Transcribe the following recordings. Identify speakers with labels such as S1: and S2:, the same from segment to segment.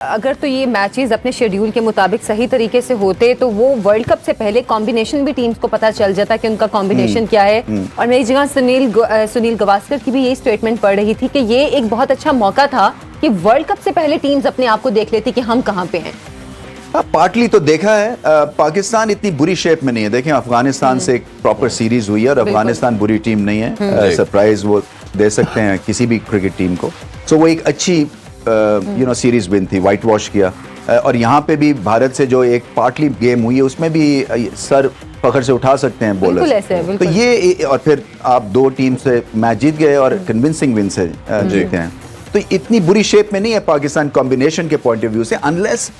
S1: अगर तो ये मैचेस अपने शेड्यूल के मुताबिक सही तरीके से होते तो वो वर्ल्ड कप से पहले कॉम्बिनेशन भी टीम्स को पता चल जाता कि उनका कॉम्बिनेशन क्या है। और मेरी जगह सुनील गावस्कर की भी ये स्टेटमेंट पढ़ रही थी कि ये एक बहुत अच्छा मौका था कि वर्ल्ड कप से पहले टीम्स अपने आप को देख लेती कि हम कहाँ पे हैं।
S2: पार्टली तो देखा है। पाकिस्तान इतनी बुरी शेप में नहीं है। देखें अफगानिस्तान से एक प्रॉपर सीरीज हुई है और अफगानिस्तान बुरी टीम नहीं है। सरप्राइज वो दे सकते हैं किसी भी क्रिकेट टीम को। सो वो एक अच्छी सीरीज विन थी, वाइट वॉश किया। और यहाँ पे भी भारत से जो एक पार्टली गेम हुई है उसमें भी सर फखर से उठा सकते हैं बॉलर। तो ये और फिर आप दो टीम से मैच जीत गए और कन्विंसिंग विन से जीते हैं। तो इतनी बुरी शेप में नहीं है पाकिस्तान कॉम्बिनेशन के पॉइंट ऑफ व्यू से, अनलेस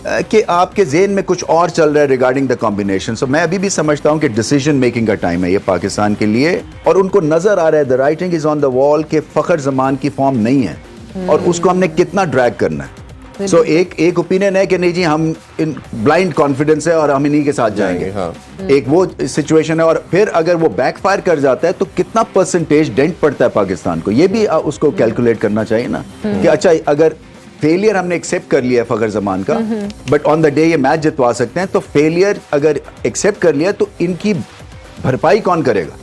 S2: कि आपके जेहन में कुछ और चल रहा है रिगार्डिंग द कॉम्बिनेशन। सो मैं अभी भी समझता हूं कि डिसीजन मेकिंग का टाइम है ये पाकिस्तान के लिए, और उनको नजर आ रहा है the writing is on the wall कि फखर जमान की फॉर्म नहीं है और उसको हमने कितना ड्रैग करना है। सो एक ओपिनियन है कि नहीं जी हम इन ब्लाइंड कॉन्फिडेंस है और हम इन्हीं के साथ जाएंगे। एक वो सिचुएशन है। और फिर अगर वो बैकफायर कर जाता है तो कितना परसेंटेज डेंट पड़ता है पाकिस्तान को, ये भी उसको कैलकुलेट करना चाहिए ना कि अच्छा अगर फेलियर हमने एक्सेप्ट कर लिया है फखर जमान का, बट ऑन द डे ये मैच जितवा सकते हैं, तो फेलियर अगर एक्सेप्ट कर लिया तो इनकी भरपाई कौन करेगा,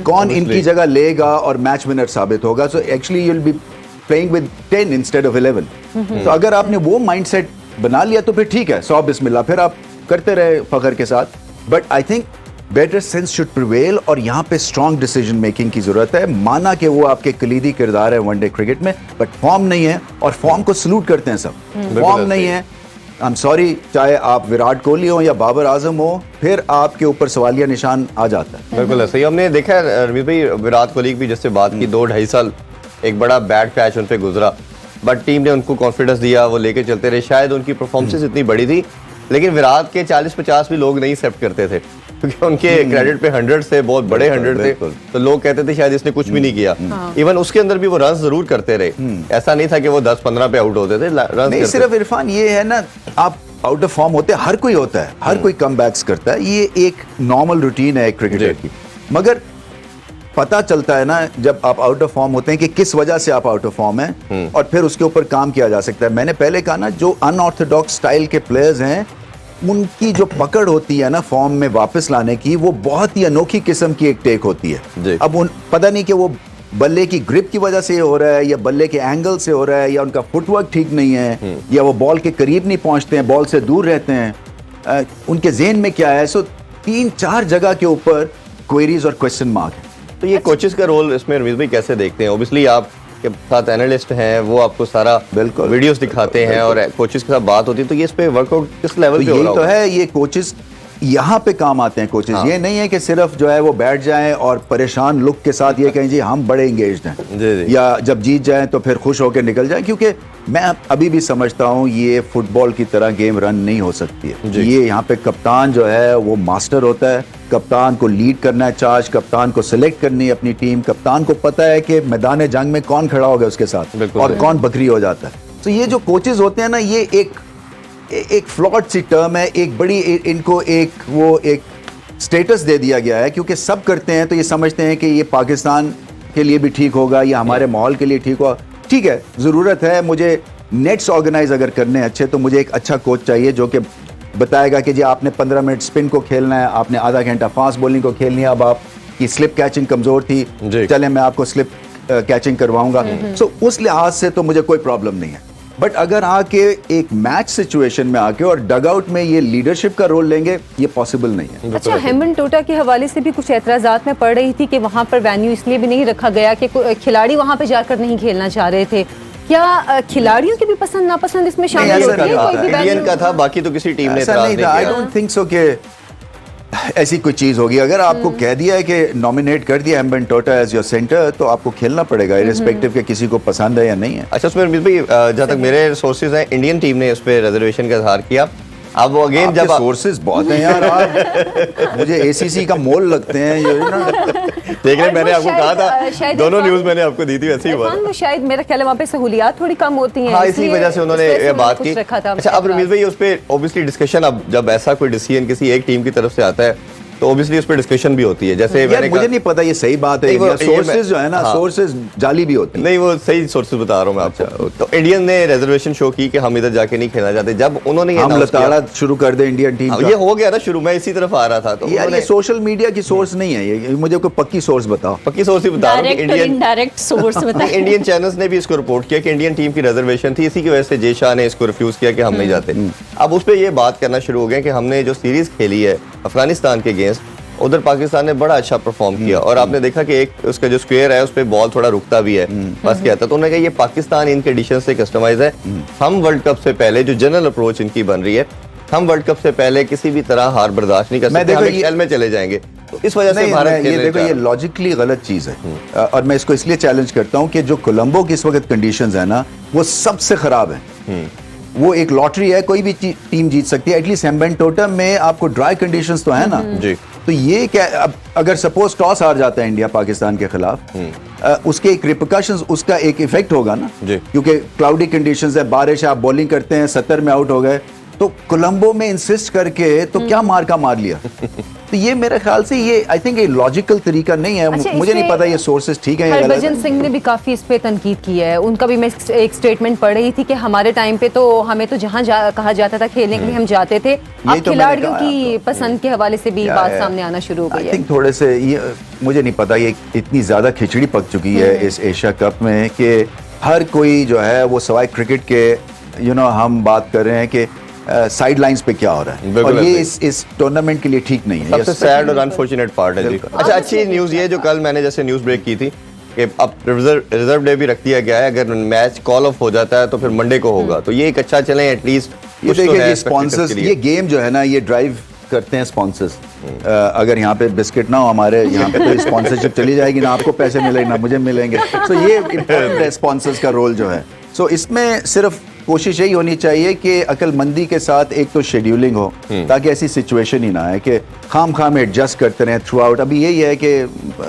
S2: कौन इनकी जगह लेगा और मैच विनर साबित होगा। So actually you will be playing with 10 instead of 11। तो अगर आपने वो माइंडसेट बना लिया तो फिर ठीक है, 100 बिस्मिल्लाह, फिर आप करते रहे फखर के साथ। But I think better sense should prevail और यहाँ पे स्ट्रॉन्ग डिसीजन मेकिंग की जरूरत है। माना कि वो आपके कलीदी किरदार है वनडे क्रिकेट में, बट फॉर्म नहीं है और फॉर्म को सलूट करते हैं सब। फॉर्म नहीं है, आई एम सॉरी, चाहे आप विराट कोहली हो या बाबर आजम हो, फिर आपके ऊपर सवालिया निशान आ जाता है।
S3: बिल्कुल ऐसे ही हमने देखा है रमीज भाई, विराट कोहली की भी जिससे बात की 2-2.5 साल एक बड़ा बैड पैच उन पे गुजरा, बट टीम ने उनको कॉन्फिडेंस दिया, वो लेके चलते रहे। शायद उनकी परफॉर्मेंस इतनी बड़ी थी, लेकिन विराट के 40-50 भी लोग नहीं एक्सेप्ट करते थे क्योंकि उनके क्रेडिट पे 100 थे, बहुत बड़े 100 थे। तो लोग कहते थे शायद इसने कुछ भी नहीं किया। इवन उसके अंदर भी वो रन जरूर करते रहे, ऐसा नहीं था कि वो 10-15 पे आउट होते थे।
S2: नहीं सिर्फ इरफान ये है ना, आप आउट ऑफ फॉर्म होते, हर कोई होता है, हर कोई कमबैक्स करता है, ये एक नॉर्मल रूटीन है एक क्रिकेटर की। मगर पता चलता है ना जब आप आउट ऑफ फॉर्म होते हैं कि किस वजह से आप आउट ऑफ फॉर्म हैं, और फिर उसके ऊपर काम किया जा सकता है। मैंने पहले कहा ना, जो अनऑर्थोडॉक्स स्टाइल के प्लेयर्स हैं उनकी जो पकड़ होती है ना फॉर्म में वापस लाने की, वो बहुत ही अनोखी किस्म की एक टेक होती है। अब पता नहीं कि वो बल्ले की ग्रिप की वजह से हो रहा है या बल्ले के एंगल से हो रहा है या उनका फुटवर्क ठीक नहीं है या वो बॉल के करीब नहीं पहुंचते हैं, बॉल से दूर रहते हैं, उनके जेहन में क्या है। सो 3-4 जगह के ऊपर क्वेरीज और क्वेश्चन मार्क है।
S3: तो ये कोचेस का रोल इसमें रमीज भाई कैसे देखते हैं? ओब्वियसली आप के साथ एनालिस्ट हैं, वो आपको सारा
S2: बिल्कुल
S3: वीडियोस दिखाते हैं और कोचेस के साथ बात होती है, तो ये इस पे वर्कआउट किस लेवल पे हो रहा है?
S2: तो है ये कोचेस यहाँ पे काम आते हैं। कोचेस ये नहीं है कि सिर्फ जो है वो बैठ जाएं और परेशान लुक के साथ ये कहें जी हम बड़े एंगेज्ड हैं, या जब जीत जाएं तो फिर खुश होकर निकल जाएं। क्योंकि मैं अभी भी समझता हूँ ये फुटबॉल की तरह गेम रन नहीं हो सकती है। ये यहाँ पे कप्तान जो है वो मास्टर होता है, कप्तान को लीड करना है चार्ज, कप्तान को सिलेक्ट करनी है अपनी टीम, कप्तान को पता है कि मैदान जंग में कौन खड़ा होगा उसके साथ और कौन बकरी हो जाता है। तो ये जो कोचेस होते हैं ना, ये एक फ्लॉट सी टर्म है, एक बड़ी इनको एक स्टेटस दे दिया गया है क्योंकि सब करते हैं तो ये समझते हैं कि ये पाकिस्तान के लिए भी ठीक होगा या हमारे माहौल के लिए ठीक होगा। ठीक है, ज़रूरत है मुझे नेट्स ऑर्गेनाइज अगर करने अच्छे, तो मुझे एक अच्छा कोच चाहिए जो कि बताएगा कि जी आपने 15 मिनट स्पिन को खेलना है, आपने आधा घंटा फास्ट बॉलिंग को खेलनी है, अब आपकी स्लिप कैचिंग कमज़ोर थी, चले मैं आपको स्लिप कैचिंग करवाऊंगा। सो उस लिहाज से तो मुझे कोई प्रॉब्लम नहीं है। बट अगर आके एक मैच सिचुएशन में आके और डगआउट में ये लीडरशिप का रोल लेंगे, ये पॉसिबल नहीं है।
S1: अच्छा, हेमन टोटा के हवाले से भी कुछ एतराज़ात में पड़ रही थी कि वहाँ पर वेन्यू इसलिए भी नहीं रखा गया कि खिलाड़ी वहाँ पे जाकर नहीं खेलना चाह रहे थे। क्या खिलाड़ियों की भी पसंद नापसंद इसमें शामिल होती है?
S3: इंडियन का था, बाकी तो किसी टीम ने ऐसा नहीं था।
S2: आई डोंट थिंक सो कि ऐसी कोई चीज होगी। अगर आपको कह दिया है कि नॉमिनेट कर दिया हेमन टोटा एज योर सेंटर, तो आपको खेलना पड़ेगा इररिस्पेक्टिव के किसी को पसंद है या नहीं है।
S3: अच्छा, उसमें रमीज भाई जहाँ तक मेरे सोर्सेज हैं, इंडियन टीम ने उस पर रिजर्वेशन का इजहार किया। अब वो अगेन जब
S2: सोर्सेज बहुत हैं यार, आप मुझे एसीसी का मोल लगते हैं ये ना।
S3: देख रहे, मैंने आपको कहा था, दोनों न्यूज मैंने आपको दी थी, वैसे ही हुआ।
S1: वो शायद मेरा ख्याल है वहाँ पे सहूलियात थोड़ी कम होती हैं,
S3: हाँ, इसी वजह से उन्होंने ये बात की। अच्छा, अब रमीज भाई उस पर ऑब्वियसली डिस्कशन, अब जब ऐसा कोई डिसीजन किसी एक टीम की तरफ से आता है तो ऑब्वियसली उस पर डिस्कशन भी होती है। जैसे
S2: यार
S3: मैंने
S2: मुझे नहीं पता ये सही बात है, सोर्सेज जो है ना,
S3: हाँ।
S2: सोर्सेज जाली भी होती है।
S3: नहीं, वो सही सोर्सेज बता रहा हूँ मैं आपको। तो इंडियन ने रिजर्वेशन शो की कि हम इधर जाके नहीं खेलना चाहते। जब उन्होंने ये
S2: हम
S3: announce किया-
S2: लताड़ा शुरू कर दे इंडियन टीम
S3: हाँ,
S2: का।
S3: ये हो गया ना शुरू में, इसी तरफ आ रहा था। तो
S2: यार ये
S3: उन्होंने
S2: सोशल मीडिया की सोर्स नहीं है, ये मुझे कोई पक्की सोर्स बताओ।
S3: पक्की सोर्स ही बता रहा हूँ कि
S4: डायरेक्ट और
S3: इंडियन
S4: इनडायरेक्ट सोर्स बताइए।
S3: इंडियन चैनल्स ने भी इसको रिपोर्ट किया कि इंडियन टीम की रिजर्वेशन थी, इसी की वजह से जय शाह ने इसको रिफ्यूज किया कि हम नहीं जाते। अब उस पर ये बात करना शुरू हो गए कि हमने जो सीरीज खेली है अफगानिस्तान के अगेंस्ट, उधर पाकिस्तान ने बड़ा अच्छा परफॉर्म किया और आपने देखा कि एक उसका जो स्क्वायर है उस पर बॉल थोड़ा रुकता भी है, बस क्या था। तो उन्होंने कहा ये पाकिस्तान इन कंडीशन से कस्टमाइज है। हम वर्ल्ड कप से पहले जो जनरल अप्रोच इनकी बन रही है, हम वर्ल्ड कप से पहले किसी भी तरह हार बर्दाश्त नहीं कर सकते, हम एक शेल में चले जाएंगे। तो इस वजह से
S2: नहीं,
S3: भारत
S2: ये देखो ये लॉजिकली गलत चीज है और मैं इसको इसलिए चैलेंज करता हूं कि जो कोलंबो की इस वक्त कंडीशंस है ना, वो सबसे खराब है। वो एक लॉटरी है, कोई भी टीम जीत सकती है। एटलीस्ट हेम्बेंटोटा में आपको ड्राई कंडीशंस तो है ना
S3: जी।
S2: तो ये क्या, अब अगर सपोज टॉस हार जाता है इंडिया पाकिस्तान के खिलाफ, उसके एक रिपरकशंस, उसका एक इफेक्ट होगा ना,
S3: जी।
S2: क्योंकि क्लाउडी कंडीशंस है, बारिश, आप बॉलिंग करते हैं 70 में आउट हो गए, तो कोलंबो में इंसिस्ट करके तो क्या मार का मार लिया। तो ये मेरे ख्याल से ये आई थिंक ये लॉजिकल तरीका नहीं है।
S1: अच्छा,
S2: मुझे नहीं
S1: इससे
S2: पता ये सोर्सेज ठीक है या गलत
S1: हरभजन
S2: है।
S1: सिंह ने भी काफी इस पे तनकीद की है। उनका भी मैं एक स्टेटमेंट पढ़ रही थी कि हमारे टाइम पे तो हमें तो जहां कहा जाता था खेलने के लिए हम जाते थे। अब
S2: तो मैंने
S1: खिलाड़ियों
S2: कहा
S1: की
S2: आपको।
S1: पसंद के हवाले से भी
S2: क्या
S1: बात
S2: है?
S1: सामने आना शुरू हो गई
S2: आई
S1: है।
S2: थिंक थोड़े से ये मुझे नहीं पता, ये इतनी ज्यादा खिचड़ी पक चुकी है इस एशिया कप में कि हर कोई जो है वो सवाए क्रिकेट के हम बात कर रहे हैं कि साइड लाइंस पे क्या हो रहा है,
S3: बिल्कुल
S2: और ये
S3: ऐसे
S2: इस टूर्नामेंट के लिए ठीक नहीं है।
S3: सबसे सैड और अनफॉर्चुनेट पार्ट है जी।
S2: बिल्कुल।
S3: अच्छा, अच्छी न्यूज़ ये जो कल मैंने जैसे न्यूज़ ब्रेक की थी कि अब रिजर्व डे भी रख दिया गया है। अगर मैच कॉल ऑफ हो जाता है तो फिर मंडे को होगा, तो ये एक अच्छा चले एटलीस्ट।
S2: ये देखिए स्पॉन्सर्स, ये गेम जो है ना ये ड्राइव करते हैं स्पॉन्सर्स। अगर यहाँ पे बिस्किट ना हो हमारे यहाँ पे तो स्पॉन्सरशिप चली जाएगी, ना आपको पैसे मिलेंगे ना मुझे मिलेंगे। सो ये इम्पोर्टेंट है स्पॉन्सर्स का रोल जो है। सो इसमें सिर्फ कोशिश यही होनी चाहिए कि अक्लमंदी के साथ एक तो शेड्यूलिंग हो, ताकि ऐसी सिचुएशन ही ना आए कि खाम एडजस्ट करते रहें थ्रू आउट। अभी यही है कि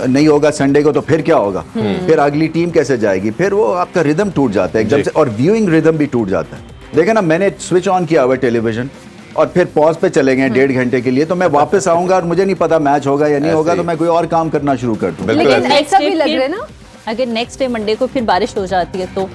S2: नहीं होगा संडे को तो फिर क्या होगा, फिर अगली टीम कैसे जाएगी, फिर वो आपका रिदम टूट जाता है एकदम से, और व्यूइंग रिदम भी टूट जाता है। देखे ना, मैंने स्विच ऑन किया हुआ टेलीविजन और फिर पॉज पे चले गए 1.5 घंटे के लिए, तो मैं वापस आऊंगा और मुझे नहीं पता मैच होगा या नहीं होगा, तो मैं कोई और काम करना शुरू कर दूं।
S1: लेकिन ऐसा भी लग रहा है ना,
S4: अगर नेक्स्ट डे मंडे को फिर बारिश हो जाती है तो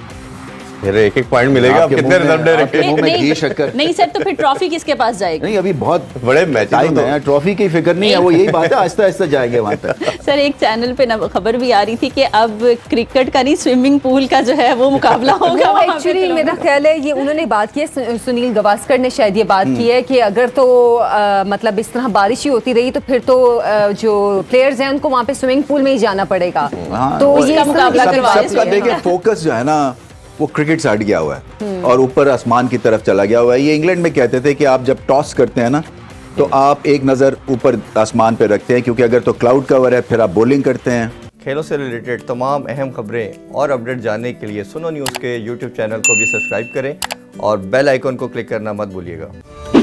S3: फिर एक पॉइंट मिलेगा।
S2: आपके
S3: कितने
S2: मुंह में-
S3: रिजर्व डे
S2: आपके
S3: रखे?
S2: मुंह में घी शक्कर।
S4: नहीं सर, तो फिर ट्रॉफी किसके पास जाएगी?
S2: नहीं, अभी बहुत
S3: बड़े मैच
S2: टाइम है, ट्रॉफी की फिक्र नहीं है, वो यही बात है, आहिस्ता आहिस्ता जाएंगे वहां तक।
S4: सर एक चैनल पे ना खबर भी आ रही थी कि अब क्रिकेट का नहीं स्विमिंग पूल का जो है वो मुकाबला होगा वहाँ पे
S1: एक्चुअली
S4: फिल्मों
S1: मेरा
S4: में।
S1: ख्याल है ये उन्होंने बात की है, सुनील गावस्कर ने शायद ये बात की है कि अगर तो मतलब इस तरह बारिश ही होती रही तो फिर तो जो प्लेयर्स हैं उनको वहाँ पे स्विमिंग पूल में ही जाना पड़ेगा।
S2: हाँ,
S1: तो
S2: और
S1: ये
S4: इसका मुकाबला करवा रहे
S2: सबका
S4: थे।
S2: देखिए फोकस जो है ना वो क्रिकेट से हट गया हुआ है और ऊपर आसमान की तरफ चला गया हुआ है। ये इंग्लैंड में कहते थे कि आप जब टॉस करते हैं ना तो आप एक नज़र ऊपर आसमान पे रखते हैं, क्योंकि अगर तो क्लाउड कवर है फिर आप बॉलिंग करते हैं।
S3: खेलों से रिलेटेड तमाम अहम खबरें और अपडेट जानने के लिए सुनो न्यूज़ के यूट्यूब चैनल को भी सब्सक्राइब करें और बेल आइकन को क्लिक करना मत भूलिएगा।